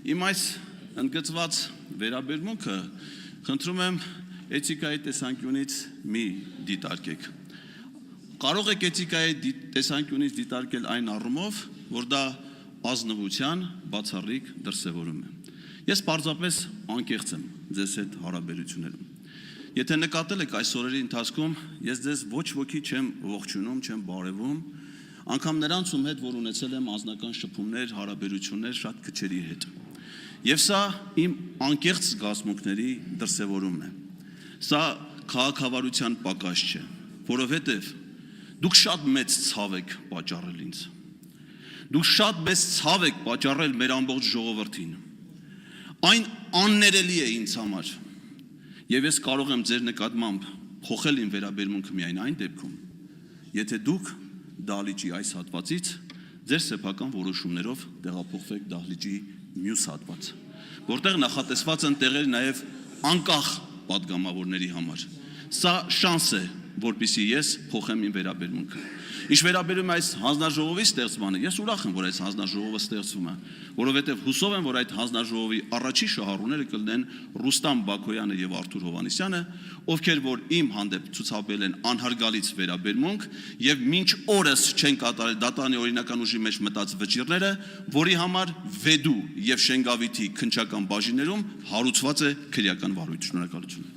Իմ այս ընդգծված վերաբերմունքը խնդրում եմ էթիկայի տեսանկյունից մի դիտարկեք։ Կարող եք էթիկայի տեսանկյունից դիտարկել այն առումով, որ դա ազնվության բացառիկ դրսևորում է։ Ես պարզապես անկեղծ եմ ձեզ հետ հարաբերություններում։ Եթե նկատել եք այս օրերի ընթացքում, ես ձեզ ոչ ոքի չեմ ողջունում, չեմ բարևում, անգամ նրանց ում հետ, որ ունեցել եմ անձնական շփումներ, հարաբերություններ շատ քչերի հետ։ Եվ սա իմ անկեղծ զգացմունքների դրսևորումն է։ Սա քաղաքավարության պակաս չէ, որովհետև դուք շատ մեծ ցավ եք պատճառել ինձ։ Դուք շատ մեծ ցավ եք պատճառել մեր ամբողջ ժողովրդին։ Այն աններելի է ինձ համար։ Եվ ես կարող եմ ձեր նկատմամբ փոխել իմ վերաբերմունքը միայն այն դեպքում, եթե դուք դահլիճի այս հատվածից ձեր սեփական որոշումներով տեղափոխվեք դահլիճի մյուս հատված, որտեղ նախատեսված են տեղեր նաև անկախ պատգամավորների համար։ Սա շանս է, որպեսզի ես փոխեմ իմ վերաբերմունքը։ Ինչ վերաբերում է այս հանձնաժողովի ստեղծմանը, ես ուրախ եմ, որ այս հանձնաժողովը ստեղծվում է, որովհետև հուսով եմ, որ այդ հանձնաժողովի առաջի շահառուները կլինեն Ռուստամ Բաքոյանը եւ Արթուր Հովհաննիսյանը, ովքեր որ իմ հանդեպ ցուցաբերել են անհարգալից վերաբերմունք եւ մինչ օրս չեն կատարել դատարանի օրինական ուժի մեջ մտած վճիռները, որի համար Վեդու եւ Շենգավիթի քննչական բաժիններում հարուցված է քրեական վարույթ։ Շնորհակալություն։